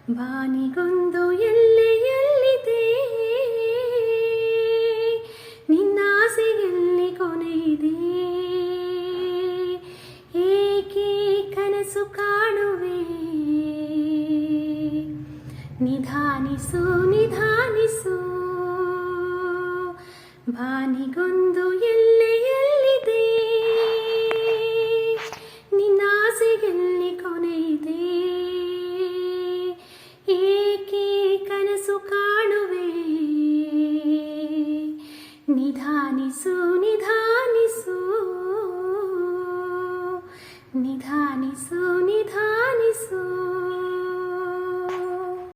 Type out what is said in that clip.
ಬಾನಿಗೊಂದು ಎಲ್ಲೆಯಲ್ಲಿದೆ, ನಿನ್ನಾಸೆಯಲ್ಲಿ ಕೊನೆಯಿದೆ. ಏಕೆ ಕನಸು ಕಾಣುವೆ, ನಿಧಾನಿಸು ನಿಧಾನಿಸು. ಬಾನಿಗೊಂದು ಎಲ್ಲೆಯಲ್ಲಿದೆ, ನಿನ್ನಾಸೆಯಲ್ಲಿ ಕೊನೆಯಿದೆ. ಏಕೆ ಕನಸು ಕಾಣುವೆ, ನಿಧಾನಿಸು ನಿಧಾನಿಸು.